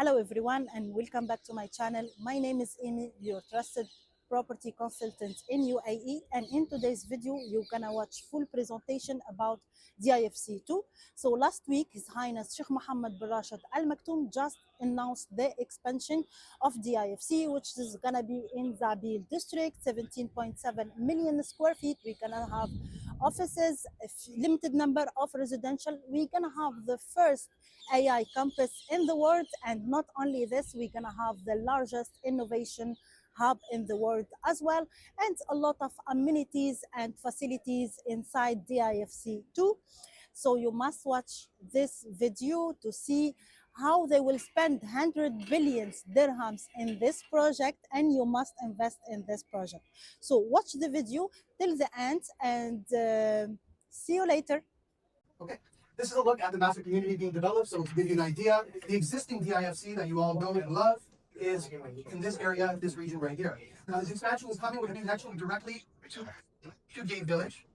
Hello everyone and welcome back to my channel. My name is Amy, your trusted property consultant in UAE, and in today's video you're gonna watch full presentation about DIFC 2. So last week His Highness Sheikh Mohammed bin Rashid Al Maktoum just announced the expansion of DIFC, which is gonna be in Zabeel District, 17.7 million square feet. We're gonna have offices, a limited number of residential. We're gonna have the first AI campus in the world, and not only this, we're gonna have the largest innovation hub in the world as well, and a lot of amenities and facilities inside DIFC too. So you must watch this video to see how they will spend 100 billion dirhams in this project, and you must invest in this project. So watch the video till the end, and see you later. Okay, this is a look at the master community being developed. So to give you an idea, the existing DIFC that you all know and love is in this area, this region right here. Now this expansion is coming with a connection directly to Gate Village.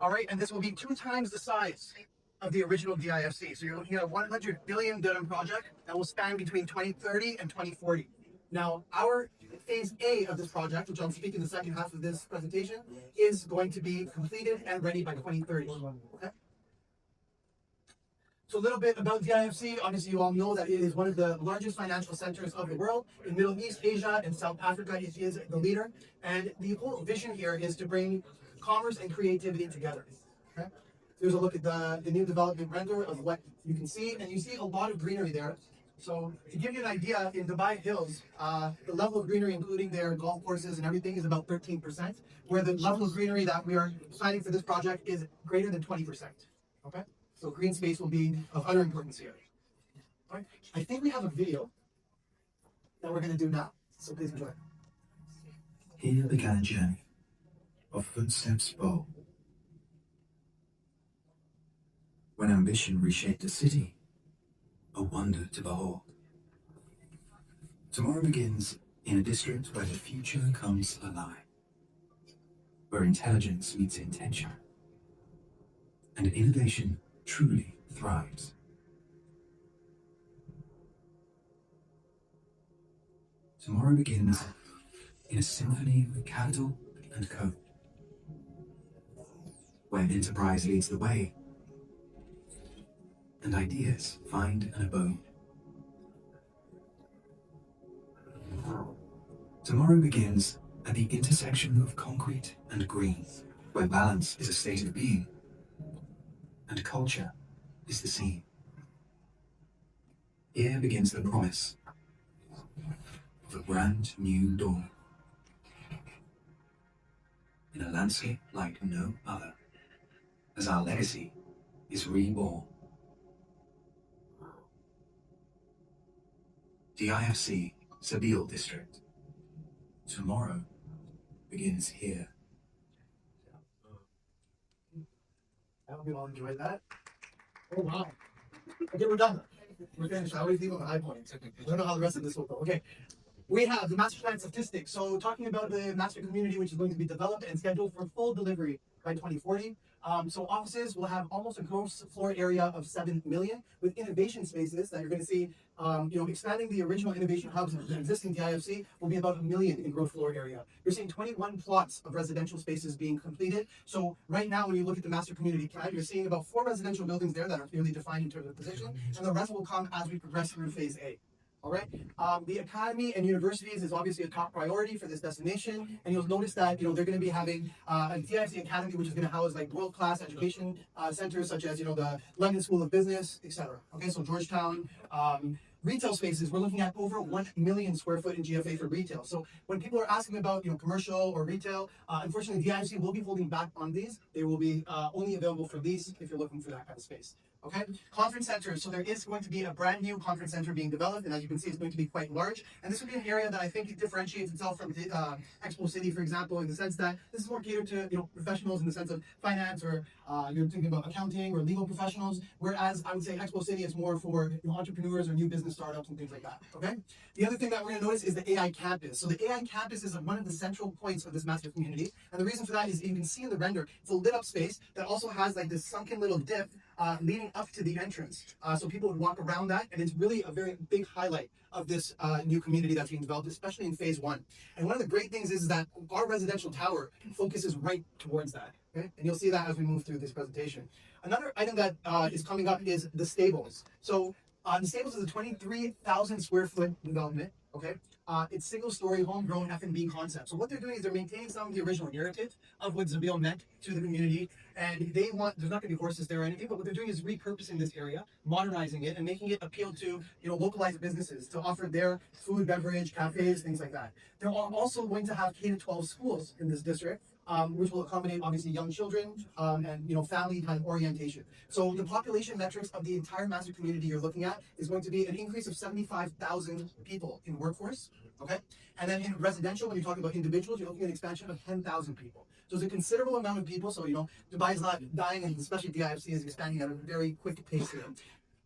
All right, and this will be 2 times the size of the original DIFC. So you're looking at a 100 billion dirham project that will span between 2030 and 2040. Now, our phase A of this project, which I'll speak in the second half of this presentation, is going to be completed and ready by 2030. Okay? So a little bit about DIFC. Obviously, you all know that it is one of the largest financial centers of the world. In Middle East, Asia, and South Africa, it is the leader. And the whole vision here is to bring commerce and creativity together. Okay? Here's a look at the new development render of what you can see. And you see a lot of greenery there. So to give you an idea, in Dubai Hills, the level of greenery, including their golf courses and everything, is about 13%, where the level of greenery that we are planning for this project is greater than 20%. Okay? So green space will be of utter importance here. All right. I think we have a video that we're going to do now. So please enjoy. Here began a journey of footsteps bold. When ambition reshaped a city, a wonder to behold. Tomorrow begins in a district where the future comes alive, where intelligence meets intention, and innovation truly thrives. Tomorrow begins in a symphony of capital and code, where enterprise leads the way and ideas find an abode. Tomorrow begins at the intersection of concrete and green, where balance is a state of being and culture is the scene. Here begins the promise of a brand new dawn, in a landscape like no other, as our legacy is reborn. DIFC Zabeel District. Tomorrow begins here. I hope you all enjoyed that. Oh, wow. Okay, we're done. We're finished. I always leave on the high points. I don't know how the rest of this will go. Okay. We have the master plan statistics. So talking about the master community, which is going to be developed and scheduled for full delivery by 2040. So offices will have almost a gross floor area of 7 million, with innovation spaces that you're going to see, expanding the original innovation hubs of the existing DIFC will be about 1 million in gross floor area. You're seeing 21 plots of residential spaces being completed. So right now, when you look at the master community plan, you're seeing about 4 residential buildings there that are clearly defined in terms of position, and the rest will come as we progress through phase A. All right. The academy and universities is obviously a top priority for this destination, and you'll notice that they're going to be having a DIFC Academy, which is going to house like world-class education centers such as the London School of Business, etc. Okay, so Georgetown. Retail spaces, we're looking at over 1 million square foot in GFA for retail. So when people are asking about commercial or retail, unfortunately DIFC will be holding back on these. They will be only available for lease if you're looking for that kind of space. Okay, conference centers. So there is going to be a brand new conference center being developed, and as you can see, it's going to be quite large. And this will be an area that I think differentiates itself from Expo City, for example, in the sense that this is more catered to professionals in the sense of finance, or you're thinking about accounting or legal professionals. Whereas I would say Expo City is more for entrepreneurs or new business startups and things like that. Okay. The other thing that we're going to notice is the AI campus. So the AI campus is one of the central points of this master community, and the reason for that is you can see in the render, it's a lit up space that also has like this sunken little dip leading up to the entrance. So people would walk around that, and it's really a very big highlight of this new community that's being developed, especially in phase 1. And one of the great things is that our residential tower focuses right towards that. Okay? And you'll see that as we move through this presentation. Another item that is coming up is the stables. So the stables is a 23,000 square foot development. Okay, it's single-story, homegrown F&B concept. So what they're doing is they're maintaining some of the original narrative of what Zabeel meant to the community, and they want, there's not going to be horses there or anything, but what they're doing is repurposing this area, modernizing it, and making it appeal to localized businesses to offer their food, beverage, cafes, things like that. They're also going to have K-12 schools in this district, which will accommodate obviously young children and family kind of orientation. So the population metrics of the entire master community you're looking at is going to be an increase of 75,000 people in workforce. Okay, and then in residential, when you're talking about individuals, you're looking at an expansion of 10,000 people. So it's a considerable amount of people. So Dubai is not dying, and especially DIFC is expanding at a very quick pace here.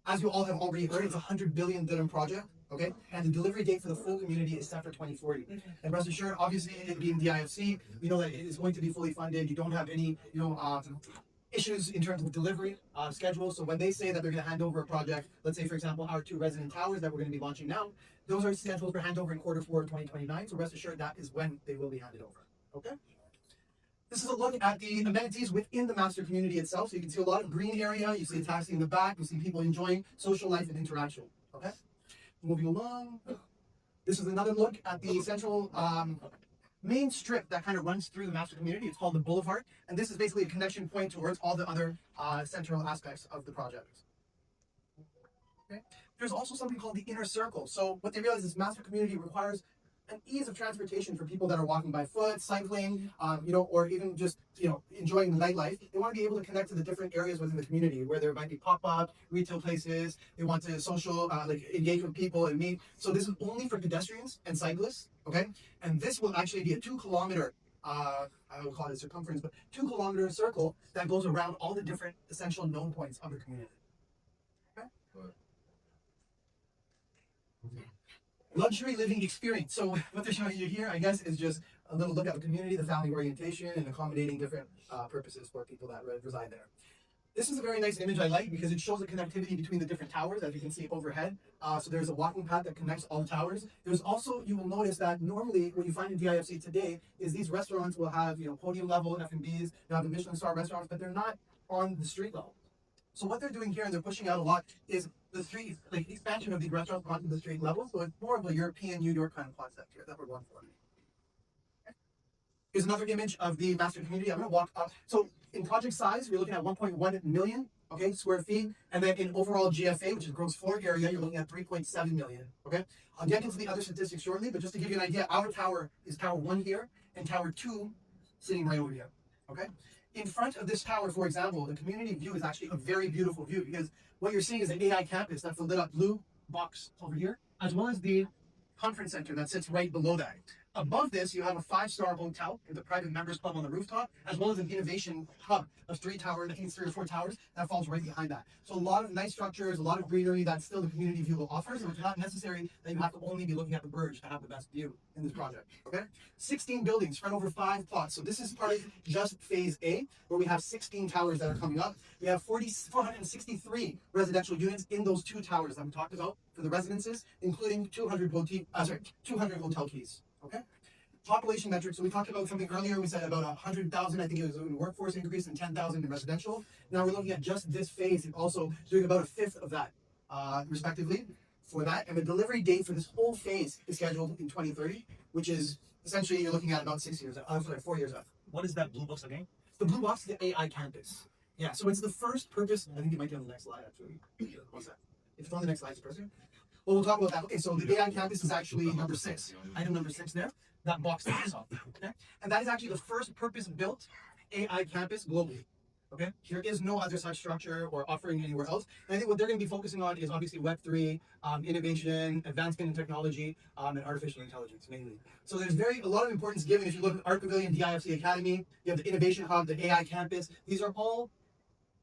As you all have already heard, it's a 100 billion dirham project. Okay, and the delivery date for the full community is set for 2040. And rest assured, obviously, it being DIFC, we know that it is going to be fully funded. You don't have any, issues in terms of delivery schedule. So when they say that they're going to hand over a project, let's say, for example, our 2 resident towers that we're going to be launching now, those are scheduled for handover in Q4 2029. So rest assured, that is when they will be handed over. Okay. This is a look at the amenities within the master community itself. So you can see a lot of green area. You see a taxi in the back. You see people enjoying social life and interaction. Okay. Moving along. This is another look at the central main strip that kind of runs through the master community. It's called the Boulevard, and this is basically a connection point towards all the other central aspects of the project. Okay. There's also something called the inner circle. So what they realize is master community requires an ease of transportation for people that are walking by foot, cycling, or even just, enjoying the nightlife. They want to be able to connect to the different areas within the community where there might be pop-up, retail places. They want to social, engage with people and meet. So this is only for pedestrians and cyclists, okay? And this will actually be a 2-kilometer, I will call it a circumference, but 2-kilometer circle that goes around all the different essential known points of the community. Okay? Luxury living experience. So what they're showing you here, I guess, is just a little look at the community, the family orientation, and accommodating different purposes for people that reside there. This is a very nice image I like because it shows the connectivity between the different towers, as you can see overhead. So there's a walking path that connects all the towers. There's also, you will notice that normally what you find in DIFC today is these restaurants will have, podium level F&Bs, they have the Michelin star restaurants, but they're not on the street level. So what they're doing here, and they're pushing out a lot, is the street, expansion of the restaurants onto the street level. So it's more of a European, New York kind of concept here that we're going for. Here's another image of the master community. I'm going to walk up. So in project size, we're looking at 1.1 million, square feet. And then in overall GFA, which is gross floor area, you're looking at 3.7 million, okay? I'll get into the other statistics shortly, but just to give you an idea, our tower is tower 1 here and tower 2 sitting right over here, okay? In front of this tower, for example, the community view is actually a very beautiful view because what you're seeing is the AI campus, that's the lit up blue box over here, as well as the conference center that sits right below that. Above this, you have a 5-star hotel with a private members club on the rooftop, as well as an innovation hub of 3 towers, I think it's 3 or 4 towers, that falls right behind that. So a lot of nice structures, a lot of greenery that still the community view will offer, so it's not necessary that you have to only be looking at the Burj to have the best view in this project, okay? 16 buildings spread over 5 plots. So this is part of just phase A, where we have 16 towers that are coming up. We have 463 residential units in those 2 towers that we talked about for the residences, including 200 hotel keys. Okay. Population metrics. So we talked about something earlier. We said about 100,000. I think it was in workforce increase and 10,000 in residential. Now we're looking at just this phase and also doing about 1/5 of that, respectively, for that. And the delivery date for this whole phase is scheduled in 2030, which is essentially you're looking at about 6 years. 4 years out. What is that blue box again? The blue box is the AI campus. Yeah. So it's the first purpose. I think it might be on the next slide actually. What's that? If it's on the next slide, it's person. Well, we'll talk about that. Okay, so the AI campus is actually number 6. Item number 6 there. That box there is off. Okay? And that is actually the first purpose-built AI campus globally. Okay? There is no other such structure or offering anywhere else. And I think what they're going to be focusing on is obviously Web3, innovation, advancement in technology, and artificial intelligence mainly. So there's a lot of importance given. If you look at Art Pavilion, DIFC Academy, you have the Innovation Hub, the AI campus. These are all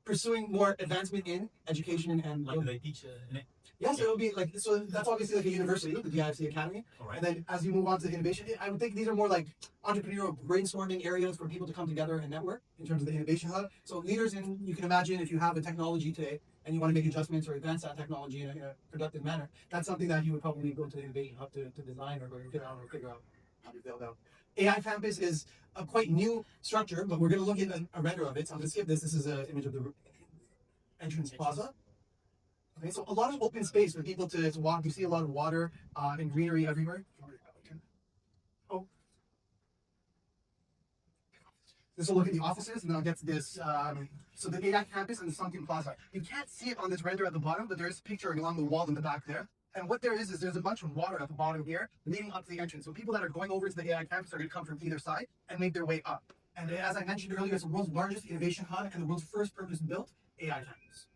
pursuing more advancement in education and Like, do they teach in it? yes, it will be like so. That's obviously like a university, the DIFC Academy. All right. And then as you move on to the innovation, I would think these are more like entrepreneurial brainstorming areas for people to come together and network in terms of the innovation hub. So leaders in, you can imagine if you have a technology today and you want to make adjustments or advance that technology in a productive manner, that's something that you would probably go to the innovation hub to design or figure out how to build out. AI Campus is a quite new structure, but we're going to look at a render of it. So I'm going to skip this. This is an image of the entrance plaza. Okay, so a lot of open space for people to walk. You see a lot of water and greenery everywhere. Oh. This will look at the offices, and then I'll get to this. So the AI Campus and the Sunken Plaza. You can't see it on this render at the bottom, but there's a picture along the wall in the back there. And what there is there's a bunch of water at the bottom here leading up to the entrance. So people that are going over to the AI Campus are going to come from either side and make their way up. And as I mentioned earlier, it's the world's largest innovation hub and the world's first purpose-built AI Campus.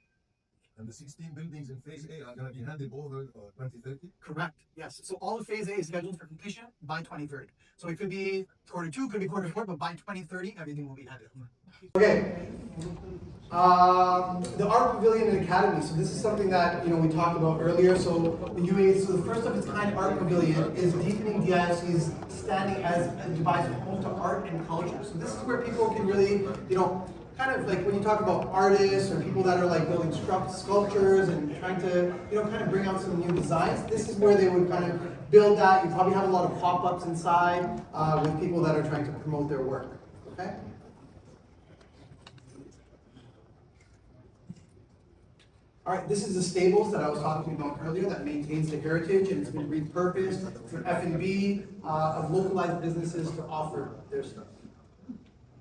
And the 16 buildings in Phase A are going to be handed over 2030? Correct. Yes. So all of Phase A is scheduled for completion by 2030. So it could be quarter 2, could be quarter 4, but by 2030, everything will be handed over. Okay. The Art Pavilion and Academy. So this is something that we talked about earlier. So the UAE, so the first of its kind Art Pavilion is deepening DIFC's standing as Dubai's home to art and culture. So this is where people can really, kind of like when you talk about artists or people that are like building sculptures and trying to, kind of bring out some new designs, this is where they would kind of build that. You probably have a lot of pop-ups inside with people that are trying to promote their work, okay? All right, this is the stables that I was talking about earlier that maintains the heritage, and it's been repurposed for F&B of localized businesses to offer their stuff,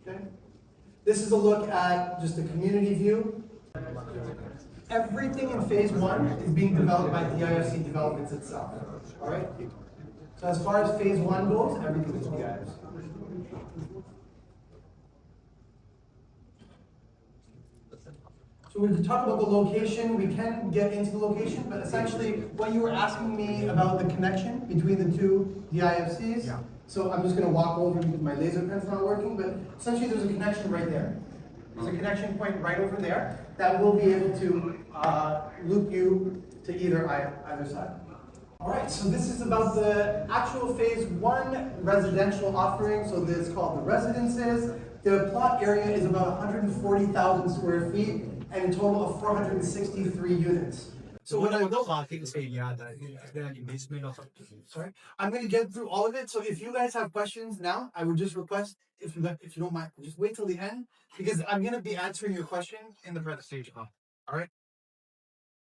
okay? This is a look at just the community view. Everything in Phase 1 is being developed by DIFC Developments itself. All right? So as far as Phase 1 goes, everything is DIFC. So we're to talk about the location. We can get into the location, but essentially what you were asking me about the connection between the two DIFCs. Yeah. So I'm just going to walk over because my laser pen's not working, but essentially there's a connection right there. There's a connection point right over there that will be able to loop you to either side. All right, so this is about the actual Phase 1 residential offering. So this is called the residences. The plot area is about 140,000 square feet and a total of 463 units. So what I would say, Sorry, I'm going to get through all of it. So if you guys have questions now, I would just request, if you don't mind, just wait till the end because I'm going to be answering your question in the presentation. All right.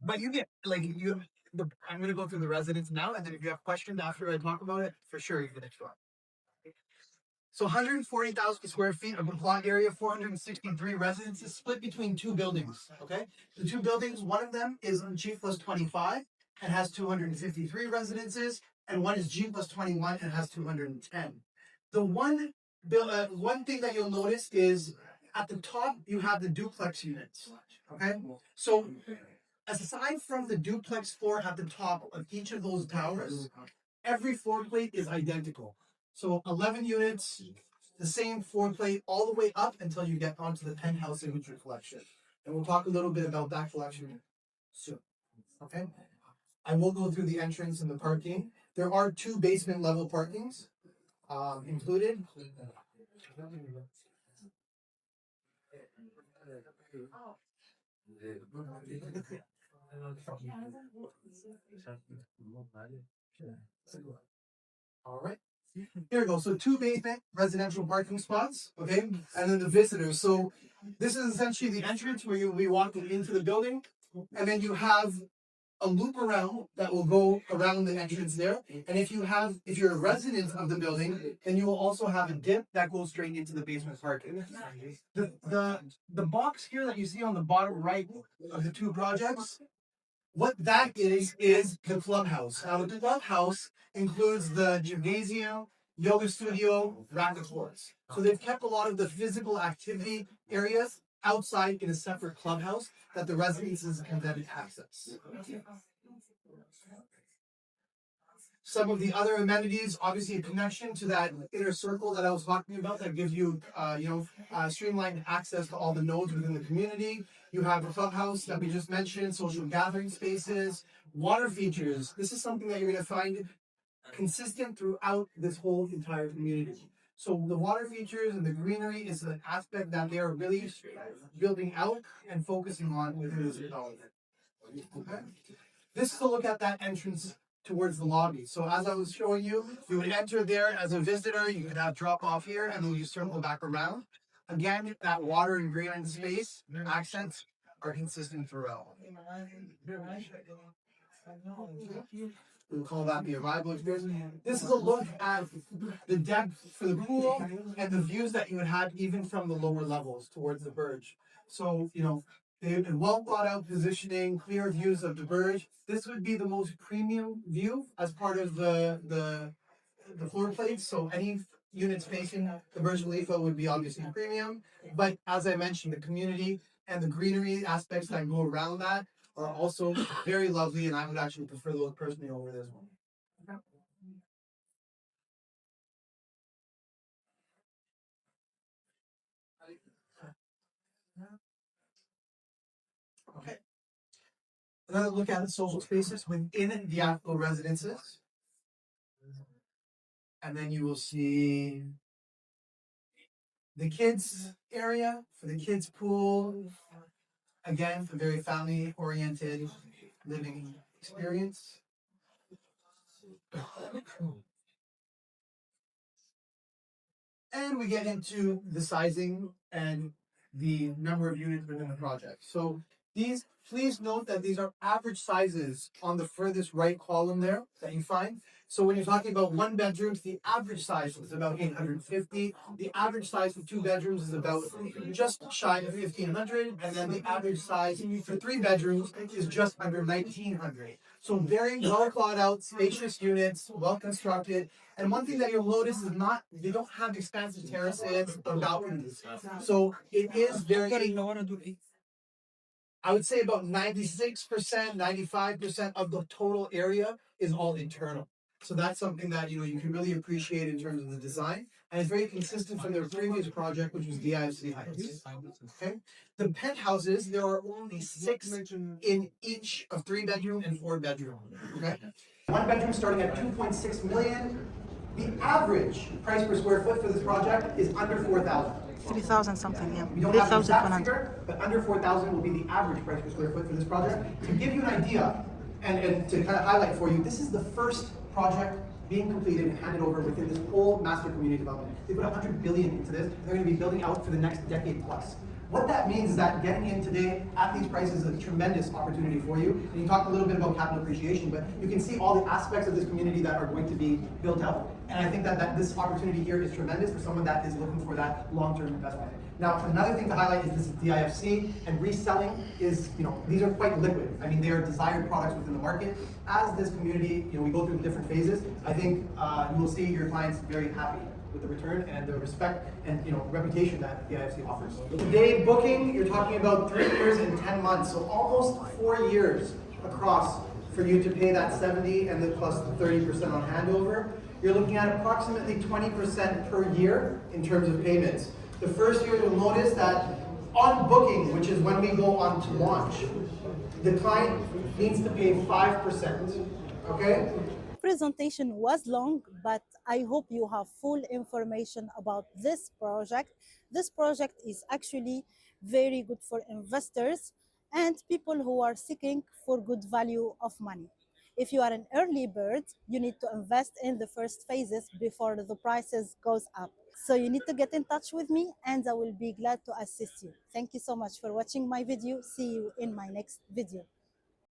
But you get I'm going to go through the residents now, and then if you have questions after I talk about it, for sure you can next one. So 140,000 square feet of the plot area, 463 residences split between two buildings, okay? The two buildings, one of them is G plus 25 and has 253 residences, and one is G plus 21 and has 210. The one thing that you'll notice is at the top, you have the duplex units, okay? So aside from the duplex floor at the top of each of those towers, every floor plate is identical. So 11 units, the same floor plate all the way up until you get onto the penthouse imagery collection. And we'll talk a little bit about that collection soon. Okay? I will go through the entrance and the parking. There are 2 basement level parkings included. All right. Here we go. So 2 basement residential parking spots, okay? And then the visitors. So this is essentially the entrance where you'll be walking into the building. And then you have a loop around that will go around the entrance there. And if you're a resident of the building, then you will also have a dip that goes straight into the basement parking. The box here that you see on the bottom right of the 2 projects, what that is the clubhouse. Now the clubhouse includes the gymnasium, yoga studio, racket courts. So they've kept a lot of the physical activity areas outside in a separate clubhouse that the residences can then access. Some of the other amenities, obviously a connection to that inner circle that I was talking about that gives you, streamlined access to all the nodes within the community. You have a clubhouse that we just mentioned, social gathering spaces, water features. This is something that you're going to find consistent throughout this whole entire community. So the water features and the greenery is an aspect that they are really building out and focusing on within this development. Okay. This is a look at that entrance towards the lobby. So as I was showing you, you would enter there as a visitor, you could have drop off here and then you circle back around. Again, that water and green space accents are consistent throughout. We'll call that the arrival experience. This is a look at the deck for the pool and the views that you would have even from the lower levels towards the verge. So, you know, they well thought out positioning, clear views of the verge. This would be the most premium view as part of the floor plates. So any units facing the Burj Khalifa would be obviously premium. But as I mentioned, the community and the greenery aspects that go around that are also very lovely, and I would actually prefer those personally over this one. Okay. Another look at the social spaces within the actual residences. And then you will see the kids area for the kids pool. Again, a very family oriented living experience. And we get into the sizing and the number of units within the project. So these, please note that these are average sizes on the furthest right column there that you find. So when you're talking about one bedrooms, the average size is about 850. The average size for two bedrooms is about just shy of 1,500. And then the average size for three bedrooms is just under 1,900. So very well thought out, spacious units, well constructed. And one thing that you'll notice is they don't have expansive terraces or balconies. So it is very, I would say about 96%, 95% of the total area is all internal. So that's something that you can really appreciate in terms of the design, and it's very consistent from their previous project, which was DIFC Heights. Okay, the penthouses, there are only 6 in each of 3-bedroom and 4-bedroom. Okay, 1 bedroom starting at 2.6 million. The average price per square foot for this project is under 4,000. 3,000 something, yeah. We don't have an exact figure, but under 4,000 will be the average price per square foot for this project. To give you an idea, and to kind of highlight for you, this is the first project being completed and handed over within this whole master community development. They put 100 billion into this. They're going to be building out for the next decade plus. What that means is that getting in today at these prices is a tremendous opportunity for you. And you talked a little bit about capital appreciation, but you can see all the aspects of this community that are going to be built out. And I think that this opportunity here is tremendous for someone that is looking for that long-term investment. Now, another thing to highlight is this is DIFC, and reselling is, these are quite liquid. I mean, they are desired products within the market. As this community, we go through the different phases, I think you will see your clients very happy with the return and the respect and reputation that the DIFC offers. Today booking, you're talking about 3 years and 10 months, so almost 4 years across for you to pay that 70 and then plus the 30% on handover. You're looking at approximately 20% per year in terms of payments. The first year you'll notice that on booking, which is when we go on to launch, the client needs to pay 5%, okay? Presentation was long, but I hope you have full information about this project. This project is actually very good for investors and people who are seeking for good value of money. If you are an early bird, you need to invest in the first phases before the prices goes up. So you need to get in touch with me and I will be glad to assist you. Thank you so much for watching my video. See you in my next video.